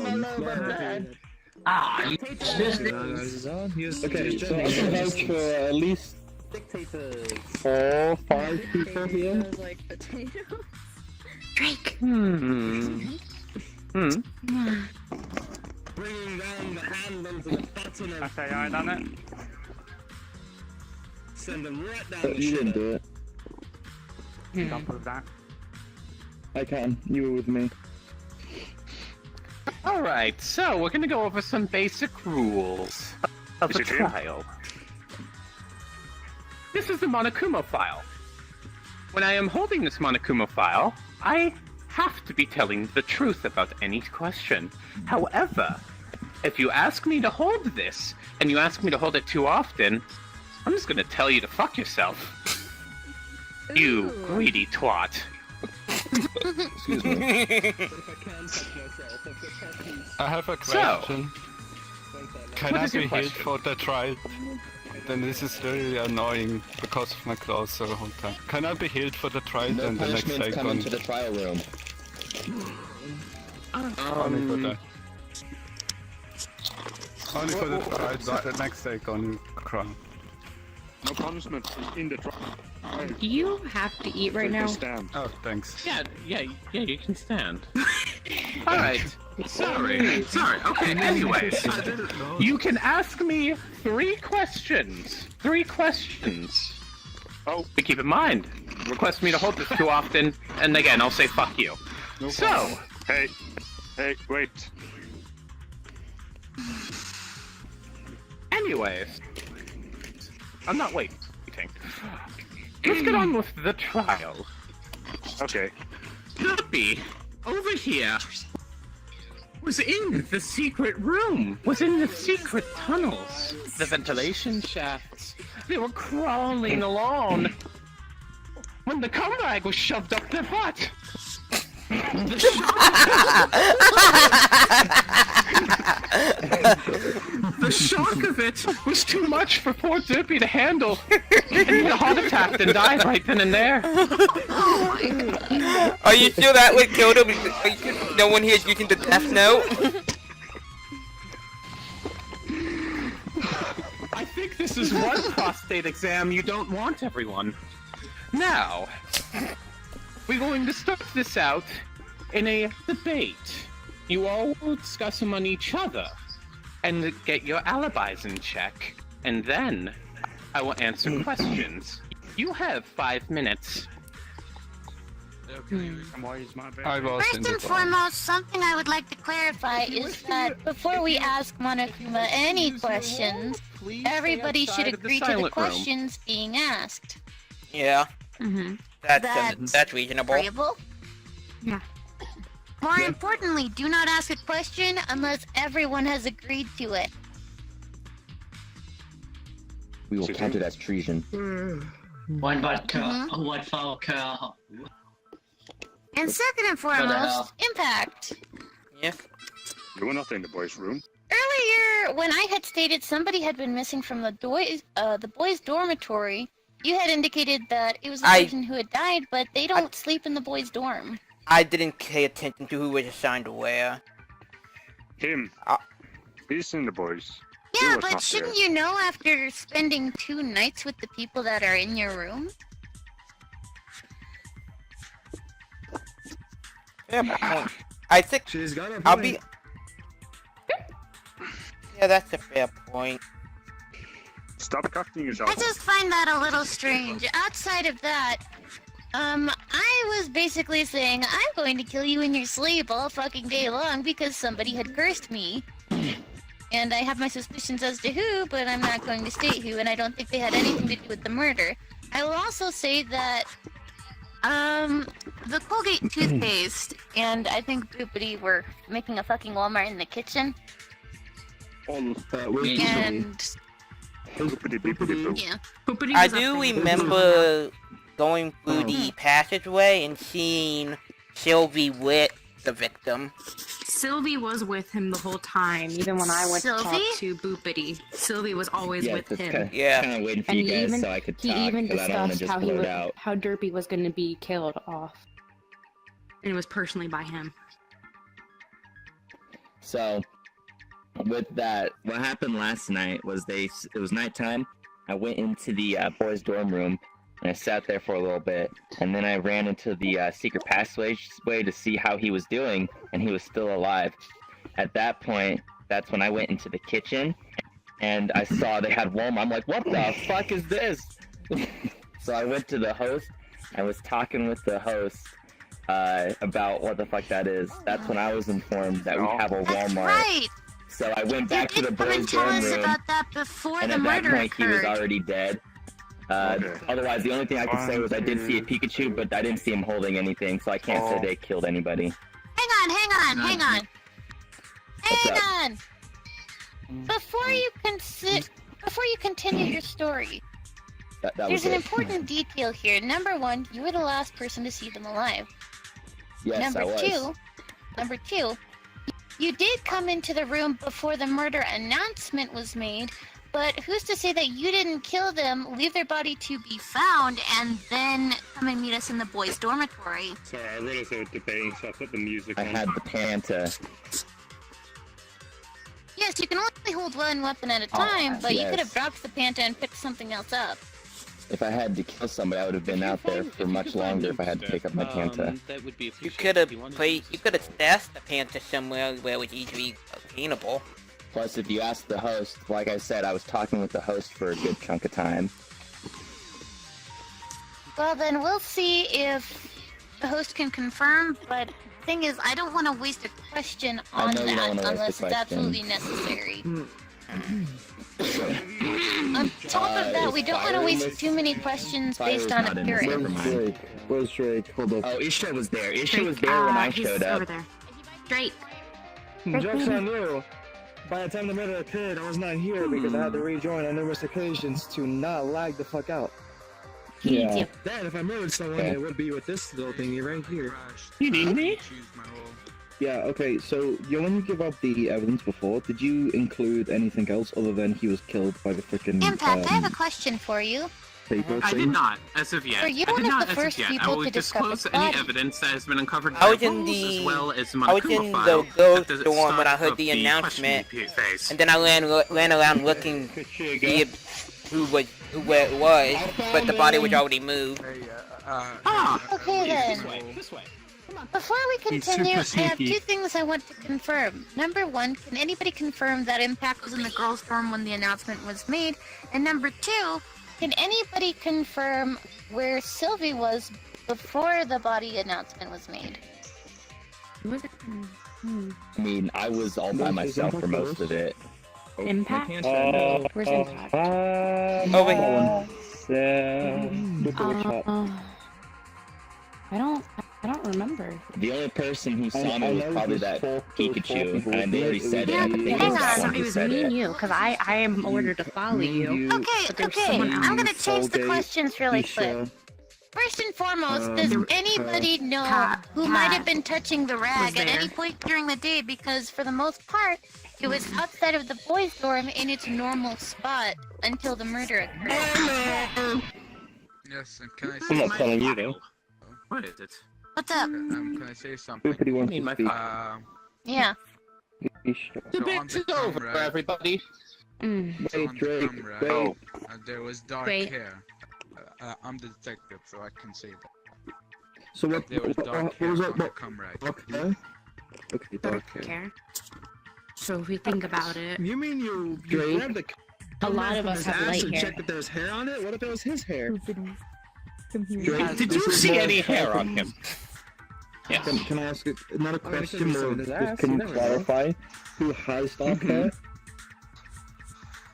I'm dead. Ah, you Okay, So I can vouch for at least 4, 5 people here. like potatoes. Drake. Bringing down the handle to the button and Okay, I done it. send them right down But the you didn't shitter. do it. Don't prove that. I can. You were with me. Alright, so we're gonna go over some basic rules of the trial. This is the Monokuma file. When I am holding this Monokuma file, I have to be telling the truth about any question. However, if you ask me to hold this, and you ask me to hold it too often, I'm just gonna tell you to fuck yourself. You greedy twat. Excuse me. I have a question. Can what I is your be healed question? for the trial? Then this is really annoying because of my claws the whole time. Can I be healed for the trial? No Then the next punishments come icon. into the trial room. Only for that. Only for the trial. The next icon crown. No punishment in the trial. Do you have to eat right now? Stand. Oh, thanks. Yeah, you can stand. Alright, sorry, okay, anyways. You can ask me 3 questions. 3 questions. Oh. But keep in mind, request me to hold this too often, and again, I'll say fuck you. No So, problem. Hey, wait. anyways. I'm not waiting. Let's get on with the trial. Okay. Guppy, over here, was in the secret room, was in the secret tunnels, the ventilation shafts. They were crawling along when the cum bag was shoved up their butt. The shock of it was too much for poor Dippy to handle, and he had a heart attack and died right then and there. Are you sure that would kill him? Are you sure no one here is using the death note? I think this is one prostate exam you don't want, everyone. Now, we're going to start this out in a debate. You all will discuss among each other and get your alibis in check, and then I will answer questions. You have 5 minutes. I was in First the and foremost, something I would like to clarify is that before we ask Monokuma any questions, everybody should agree to the questions being asked. Yeah, Mm-hmm. that's reasonable. Agreeable? Yeah. More importantly, do not ask a question unless everyone has agreed to it. We will count it as treason. one vodka, one vodka. And second and foremost, impact. Yes. You were not in the boys' room. Earlier, when I had stated somebody had been missing from the boys' dormitory, you had indicated that it was the person who had died, but they don't sleep in the boys' dorm. I didn't pay attention to who was assigned to where. Him. He's in the boys. He Yeah, was but not shouldn't there. you know after spending 2 nights with the people that are in your room? Fair point. I think She's got a I'll point. be. Yeah, that's a fair point. Stop cocking yourself. I just find that a little strange. Outside of that, I was basically saying I'm going to kill you in your sleep all fucking day long because somebody had cursed me. And I have my suspicions as to who, but I'm not going to state who, and I don't think they had anything to do with the murder. I will also say that, the Colgate toothpaste and I think Boopity were making a fucking Walmart in the kitchen. All And boopity beepity boo. yeah. I do remember going through the passageway and seeing Sylvie with the victim. Sylvie was with him the whole time, even when I went to talk Sylvie? to Boopity. Sylvie was always with him. Kind of waiting for And you he guys even, so I could he talk, even because I don't want to discussed just blurt out. how Derpy was going to be killed off. And it was personally by him. So, with that, what happened last night was it was nighttime. I went into the boys' dorm room and I sat there for a little bit, and then I ran into the secret passageway to see how he was doing, and he was still alive. At that point, that's when I went into the kitchen, and I saw they had Walmart. I'm like, what the fuck is this? So I went to the host. I was talking with the host about what the fuck that is. That's when I was informed that we have a Walmart. That's right. So I went back to the boys' Tell dorm us room, about that before and the at that murder point he was occurred. already dead. Otherwise, the only thing I could say was I did see a Pikachu, but I didn't see him holding anything, so I can't say they killed anybody. Hang on. Before you continue your story, That there's was an it. important detail here. Number one, you were the last person to see them alive. Yes, I was. Number two, you did come into the room before the murder announcement was made, but who's to say that you didn't kill them, leave their body to be found, and then come and meet us in the boys' dormitory? Sorry, I realized they were debating, so I put the music I on. had the Panta. Yes, you can only hold one weapon at a time, but you yes. could have dropped the Panta and picked something else up. If I had to kill somebody, I would have been out there for much longer if I had to pick up my Panta. That would be You could have stashed the Panther somewhere where it was easily obtainable. Plus, if you ask the host, like I said, I was talking with the host for a good chunk of time. Well, then we'll see if the host can confirm, but the thing is, I don't want to waste a question on know you don't that wanna waste a unless it's question. absolutely necessary. On top of that, we don't want to waste too many questions based on appearance. Where's Drake? Hold up. Oh, Isha was there. Isha was there when I showed up. Over there. Drake. Joke's on you. By the time the murder occurred, I was not here because I had to rejoin on numerous occasions to not lag the fuck out. Yeah. Then, if I murdered someone, it would be with this little thingy right here. You need me? Yeah, okay, so when you give out the evidence before, did you include anything else other than he was killed by the frickin' Impact, I have a question for you. people I thing? did not, as of yet. Are you I one did of not the as of first yet. I people will to discover disclose the any body? evidence that has been uncovered I by was in rules, the as well as I was Monokuma in file the ghost at the dorm when I start heard of the announcement, questioning phase. and then I ran around looking to see where it was, but the body was already moved. Okay then. This way. Before we continue, I super have sneaky. two things I want to confirm. Number one, can anybody confirm that Impact was in the girls' dorm when the announcement was made? And number two, can anybody confirm where Sylvie was before the body announcement was made? I mean, I was all by myself for most of it. Impact? Where's Impact? Over here. I don't remember. The only person who saw me was probably that Pikachu, and they already said it. Yeah, I think it hang was that on. one It who was said me and it. you, because I am ordered to follow you. Okay, there's okay, someone I'm gonna else. change the Solgate, questions really quick. Isha, First and foremost, does anybody know who might have been touching the rag at any point during the day? Because for the most part, it was outside of the boys' dorm in its normal spot until the murder occurred. Yes, and can I I'm say not telling you though. What is it? What's up? can I say something? Nobody wants Need to my speak. Yeah. Isha. The So on bit the is over, camera- everybody. So Wait, on the Drake, camera, wait. there was dark Wait. hair. I'm the detective, so I can say that. So what, There was what dark hair was on that? the camera. Okay. Okay, dark hair. Care. So if we think about it, You mean you Drake? grabbed the a lot camera of from us his have ass light and hair. checked that there's hair on it? What if it was his hair? Drake, Did this you is see more any hair clarify- on him? Yes. Can I ask not a Oh, it question, could be more someone in his just ass, can you you never know. clarify who has dark hair?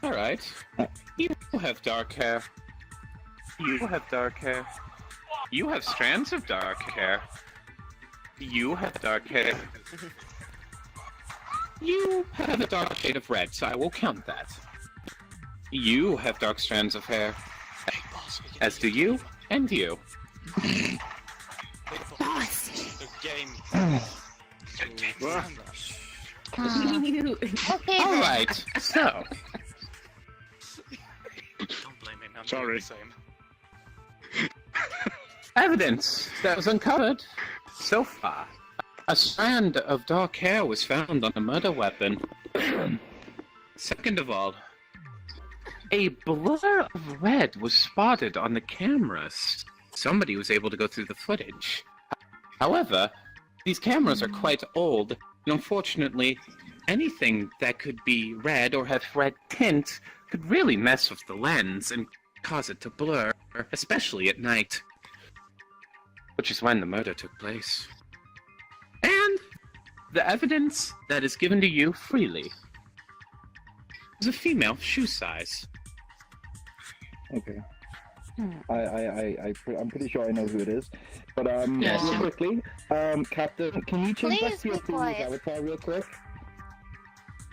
Alright. You have dark hair. You have dark hair. You have strands of dark hair. You have dark hair. You have a dark shade of red, so I will count that. You have dark strands of hair. As do you, and you. Okay then. Alright, so. Sorry. Evidence that was uncovered so far. A strand of dark hair was found on a murder weapon. Second of all, a blur of red was spotted on the cameras. Somebody was able to go through the footage. However, these cameras are quite old, and unfortunately, anything that could be red or have red tint could really mess with the lens and cause it to blur, especially at night. Which is when the murder took place. And the evidence that is given to you freely is a female shoe size. Okay. I'm pretty sure I know who it is. But Yes. real quickly, Captain, can you change back Please to your be previous quiet. avatar real quick?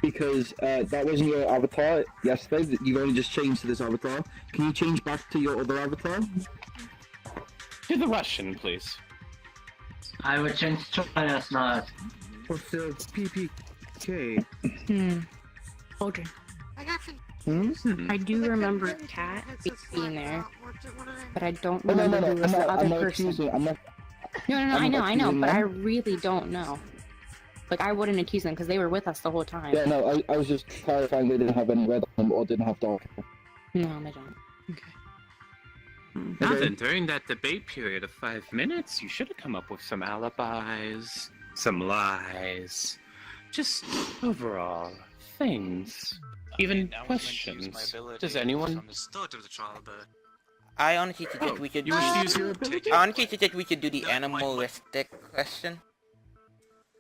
Because that wasn't your avatar yesterday. You've only just changed to this avatar. Can you change back to your other avatar? To the Russian, please. I would change to last night. What's the PPK? Okay. Hmm? I do remember Cat being there, but I don't Oh, no, remember no, who no. was the I'm other not person. accusing. I'm not. No, I'm not I know, accusing but I them. really don't know. Like, I wouldn't accuse them because they were with us the whole time. Yeah, no. I was just clarifying they didn't have any red on them or didn't have dark hair. No, they don't. Now then, during that debate period of 5 minutes, you should have come up with some alibis, some lies, just overall things, even questions. Does anyone? From the start of the trial, but I honestly suggest we should do. You wish to use your ability? I honestly suggest we should do the animalistic question,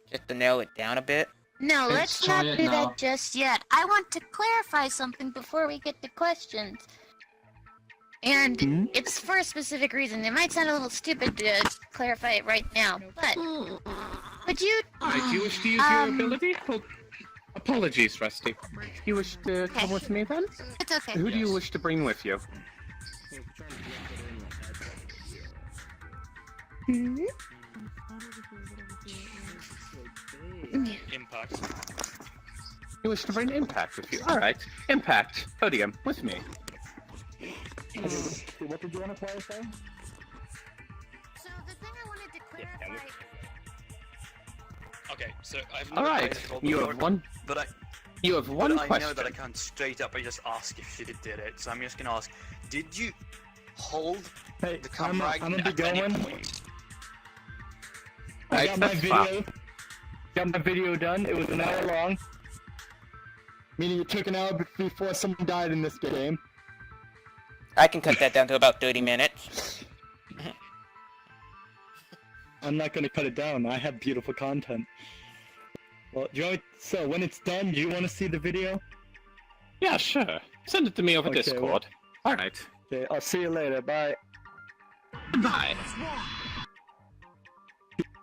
just to narrow it down a bit. No, Let's let's try not it do now. that just yet. I want to clarify something before we get to questions. And it's for a specific reason. It might sound a little stupid to clarify it right now, but would you... Right, do you wish to use your ability? Well, apologies, Rusty. You wish to come with me then? It's okay. Who do you wish to bring with you? impact. You wish to bring Impact with you? Alright. Impact, podium, with me. What did you want to clarify? So the thing I wanted to clarify... Okay, so I've never Alright, played it you before, have one. but I You have one but I question. know that I can't straight up. I just ask if she did it. So I'm just gonna ask: did you hold Hey, the I'm camera gonna be at any going. point? I got my That's video. fine. Got my video done. It was an hour long. Meaning it took an hour before someone died in this game. I can cut that down to about 30 minutes. I'm not gonna cut it down. I have beautiful content. Well, Joey, so when it's done, do you want to see the video? Yeah, sure. Send it to me over Okay, Discord. Alright. Okay, I'll see you later. Bye. Bye.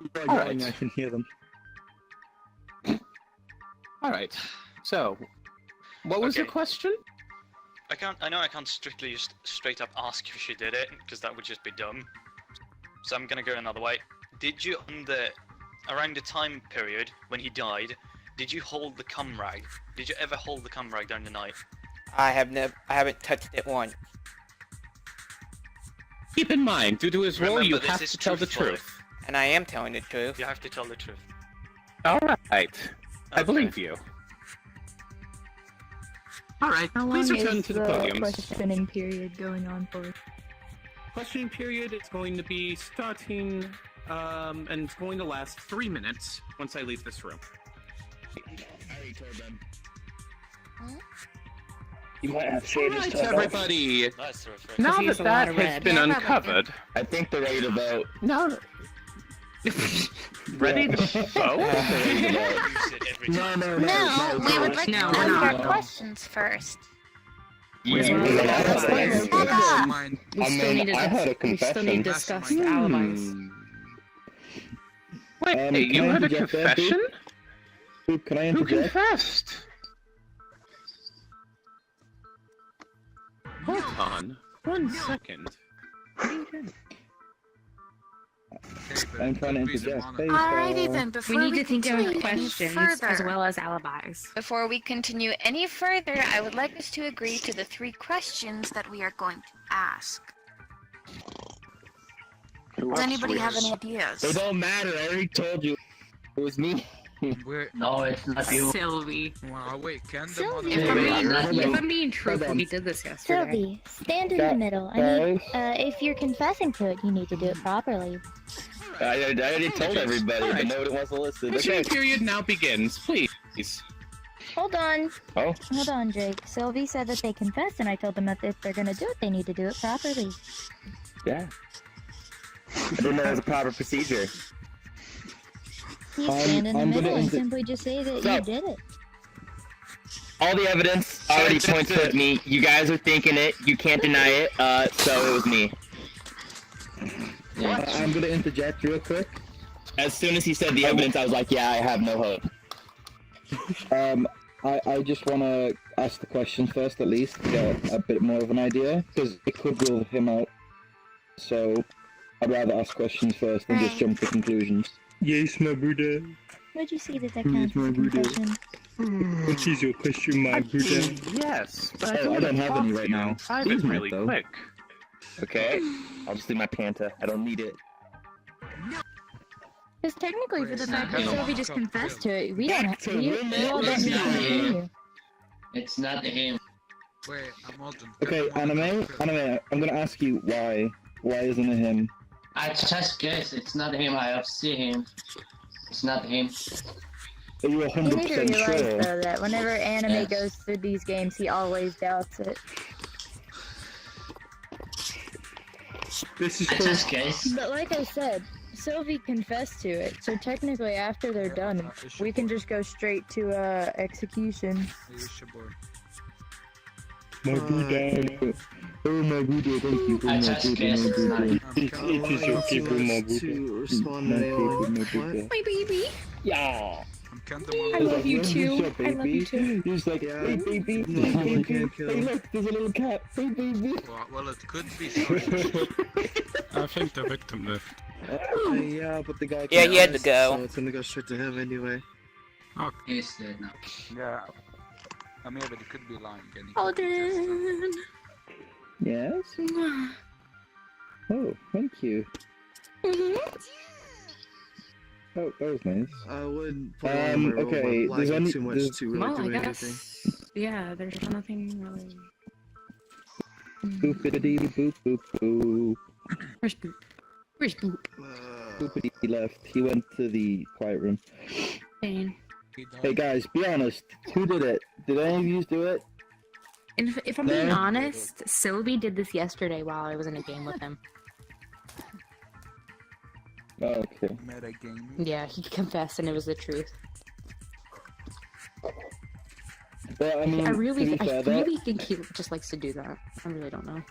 People are All yelling, right. I can hear them. Alright. So, what was your Okay. question? I know I can't strictly just straight up ask if she did it, because that would just be dumb. So I'm gonna go another way. Did you, around the time period when he died, did you hold the cum rag? Did you ever hold the cum rag during the night? I haven't touched it once. Keep in mind, due to his role, you Remember, this have is to tell the truthful. truth. And I am telling the truth. You have to tell the truth. Alright. I Okay. believe you. Alright, How please long return is to the the podiums. questioning period going on for? Questioning period is going to be starting, and it's going to last 3 minutes once I leave this room. You might have shaders Alright, turned off. everybody. That's the refresh. Now use that a lot that of has red. been Yeah, probably uncovered, I think they're ready to vote. now... Ready to vote? Use it every time. No, No, we would like No, to we're ask our not. questions first. Yeah, Shut up! Mine. We I still mean, need to I heard a we still need to confession. discuss the alibis. Wait, can you I had a interject there, confession? Who can I Who interject? confessed? Hold on. 1 second. I'm trying to interject. Hey, Alrighty then, before We need to think continue of any questions further, as well as alibis. Before we continue any further, I would like us to agree to the 3 questions that we are going to ask. Does anybody have any They ideas? don't matter. I already told you. It was me. No, it's not you. Sylvie. Wow, wait, can the Sylvie. If I'm being truthful, we did this yesterday. Sylvie, stand in the middle. I mean, if you're confessing to it, you need to do it properly. I already told everybody, but Alright. nobody wants to listen. Question Okay. period now begins, please. Hold on. Oh. Hold on, Jake. Sylvie said that they confessed, and I told them that if they're gonna do it, they need to do it properly. Yeah. I didn't know it was a proper procedure. You stand in the middle and simply just say that you did it. All the evidence already points towards me. You guys are thinking it. You can't deny it. So it was me. I'm gonna interject real quick. As soon as he said the evidence, I was like, yeah, I have no hope. I just want to ask the question first, at least, to get a bit more of an idea, because it could rule him out. So, I'd rather ask questions first than just jump to conclusions. Yes, my brother. Would you see that that counts as a confession? What is your question, my brother? Yes, but I don't have any right now. Private really though. quick. Okay. I'll just leave my panta. I don't need it. Because technically, for the fact that Sylvie just confessed to it, we all don't need It's to not continue. him. It's not him. Wait, I'm holding. Okay, anime, I'm gonna ask you why. Why isn't it him? I just guess it's not him. I have seen him. It's not him. Are you You 100% need to realize, sure? though, that whenever anime Yes. goes through these games, he always doubts it. This is I just guess. But like I said, Sylvie confessed to it, so technically after they're done, we can just go straight to execution. My Buddha. Oh, my Buddha, thank you for I my just Buddha, guess my it's not Buddha. him. It is okay for my Buddha. To respond My to Buddha. My baby. Yeah. I love you too. I love you too. He's like, Yeah. hey baby, No, hey you baby, can't kill. hey look, there's a little cat, hey baby. Well, it could be. I think the victim left. Yeah, but the guy. Yeah, he had to confessed, go. So it's gonna go straight to him anyway. He's dead now. Yeah. I mean, but it could be lying. And he Oh, could be just, damn. Yes? Oh, thank you. Oh, that was nice. I wouldn't put on my role okay, by there's lagging any- too much there's- to really Well, do I anything. guess. Yeah, there's nothing really. Boopity boop boop boop. Where's Boop? Where's Boop? Boopity left. He went to the quiet room. Dang. Hey guys, be honest. Who did it? Did any of you do it? And if I'm being No? honest, Sylvie did this yesterday while I was in a game with him. Oh, okay. Meta gaming. Yeah, he confessed and it was the truth. Well, I mean, I to really be fair, that- think he just likes to do that. I really don't know.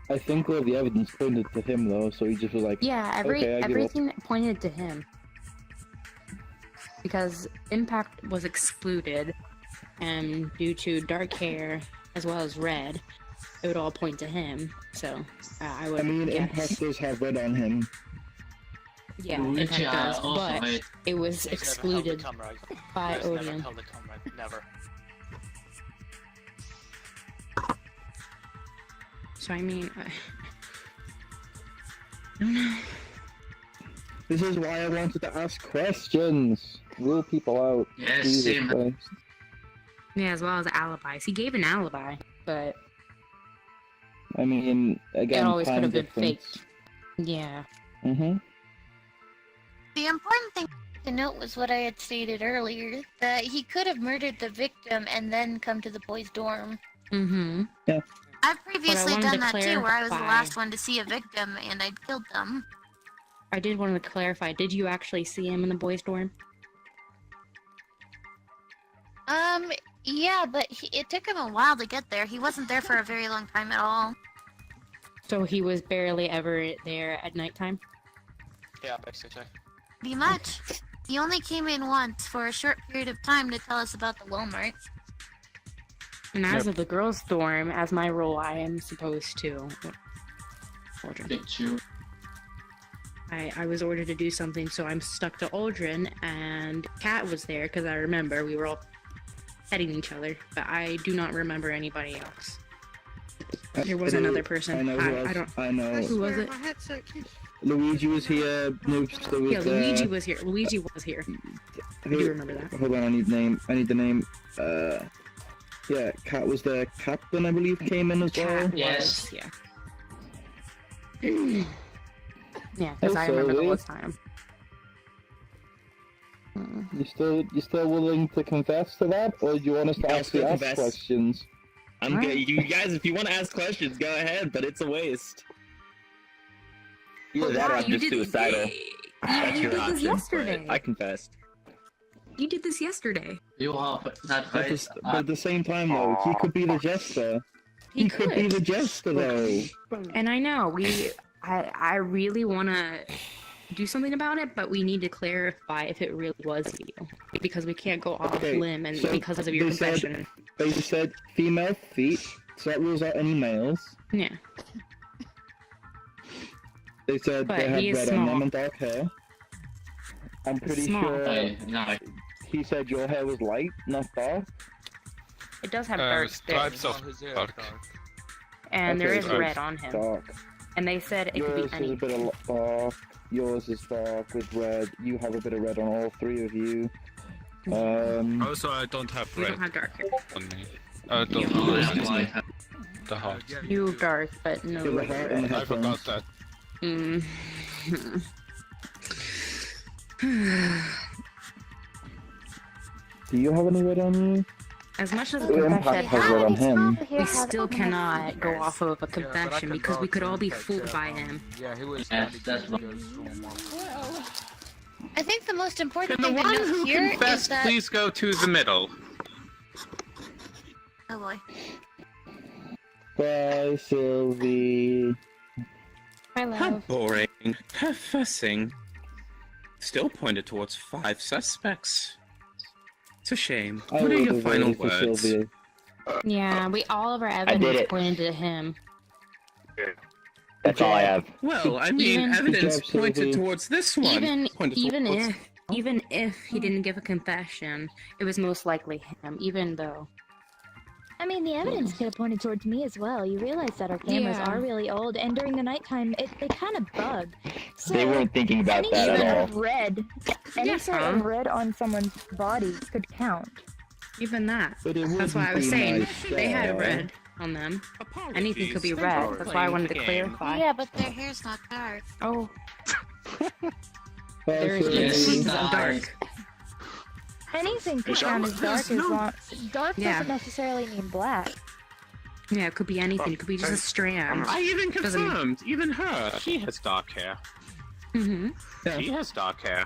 I think all the evidence pointed to him though, so he just was like, Yeah, okay, I give up. everything pointed to him. Because Impact was excluded, and due to dark hair as well as red, it would all point to him. So I would. I mean, guess. imposters have red on him. Yeah, Which Impact I does, also but hate. it was He's excluded never held a comrade. by He's never Odium. held a comrade. Never. So I mean, I don't know. This is why I wanted to ask questions. Rule people out. Yes, Jesus same. Christ. Yeah, as well as alibis. He gave an alibi, but I mean, again, it always could time have been fake. difference. Yeah. Mm-hmm. The important thing to note was what I had stated earlier, that he could have murdered the victim and then come to the boys' dorm. Mm-hmm. I've previously wanted to done that too, where I was the clarify- last one to see a victim and I'd killed them. I did want to clarify. Did you actually see him in the boys' dorm? Yeah, but it took him a while to get there. He wasn't there for a very long time at all. So he was barely ever there at nighttime? Yeah, basically. Pretty much. He only came in once for a short period of time to tell us about the Walmart. And as of the girls' dorm, as my role, I am supposed to. Aldrin. Get you. I was ordered to do something, so I'm stuck to Aldrin, and Kat was there because I remember we were all petting each other, but I do not remember anybody else. There was another person. I know. I don't. I know. Who was it? Luigi was here. Noobs, there was, Yeah, Luigi was here. Luigi was here. I do remember that. Hold on, I need the name. Yeah, Cat was there. Captain, I believe, came in as well. Yes. Yeah. Yeah, because I remember the Sylvie. last time. You still willing to confess to that, or do you want us to I'll actually still ask confess. questions? I'm good. You guys, if you want to ask questions, go ahead, but it's a waste. Either that or I'm just suicidal. That's your did this option. yesterday. But I confessed. You did this yesterday. You are not But at the same time, though, he could be the jester. He could be the jester, though. And I know I really want to do something about it, but we need to clarify if it really was you, because we can't go off limb and so because of your they said- confession. They just said female feet, so that rules out any males. Yeah. They said But they had he is red on them small. and dark hair. I'm pretty Small. sure no. he said your hair was light, not dark. It does have dark stripes spots, of dark. and there Okay, is so red it's on him. Dark. And they said it could Yours be is a any. bit of dark. Yours is dark with red. You have a bit of red on all three of you. Also, I don't have You red don't have dark hair. on me. I don't You have the heart. You dark, but no Give the red. heart and the I forgot headphones. that. Mm. Do you have any red on you? As much as a The impact confession, has red on him. we still cannot go off of a confession because we could all be fooled by him. Yeah, he was. Yes, that's what. I think the most important Can the thing to one note who here is confessed that. please go to the middle? Oh boy. Bye, Sylvie. How boring. Confessing. Still pointed towards 5 suspects. It's a shame. I What are would your have final voted for words? Sylvia. Yeah, all of our did evidence it. pointed to him. That's all I have. Well, I mean, Even- evidence Good job, pointed Sylvie. towards this one. Pointed Even if he didn't give a confession, it was most likely him. Even though. I mean, the evidence could have pointed towards me as well. You realize that our cameras Yeah. are really old, and during the nighttime, they kind of bug. So They weren't thinking about any that sort at all. of red, any Yeah. sort of red on someone's body could count. Even that. But it That's why I was wouldn't be saying nice, they had uh, red on them. Anything could be Apologies. red. Thanks for That's why I playing wanted the to game. clarify. Yeah, but their hair's not dark. Oh, Bye, there's Yes, Sylvie. shades of dark. Anything could It's count all- as dark as no. long. Dark Yeah. doesn't necessarily mean black. Yeah, it could be anything. It could be just a strand. I even Doesn't- confirmed. Even her. She has dark hair. Mm-hmm. She has dark hair.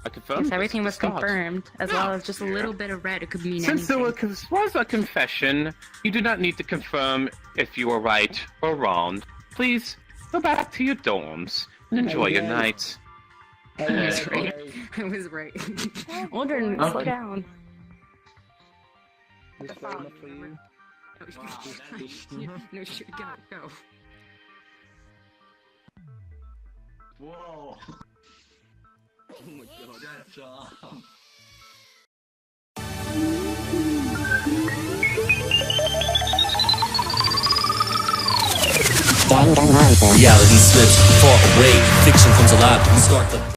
I confirmed. Yes, this everything at the was start. confirmed, as well as just a little bit of red. It could mean Since there anything. was a confession, you do not need to confirm if you were right or wrong. Please go back to your dorms and enjoy your night. I was right. I was right. Aldrin, slow Okay. down. Is that enough for you? No, shit, go. Whoa. Oh my god. That's awesome. Reality slips far away, fiction comes alive. We start the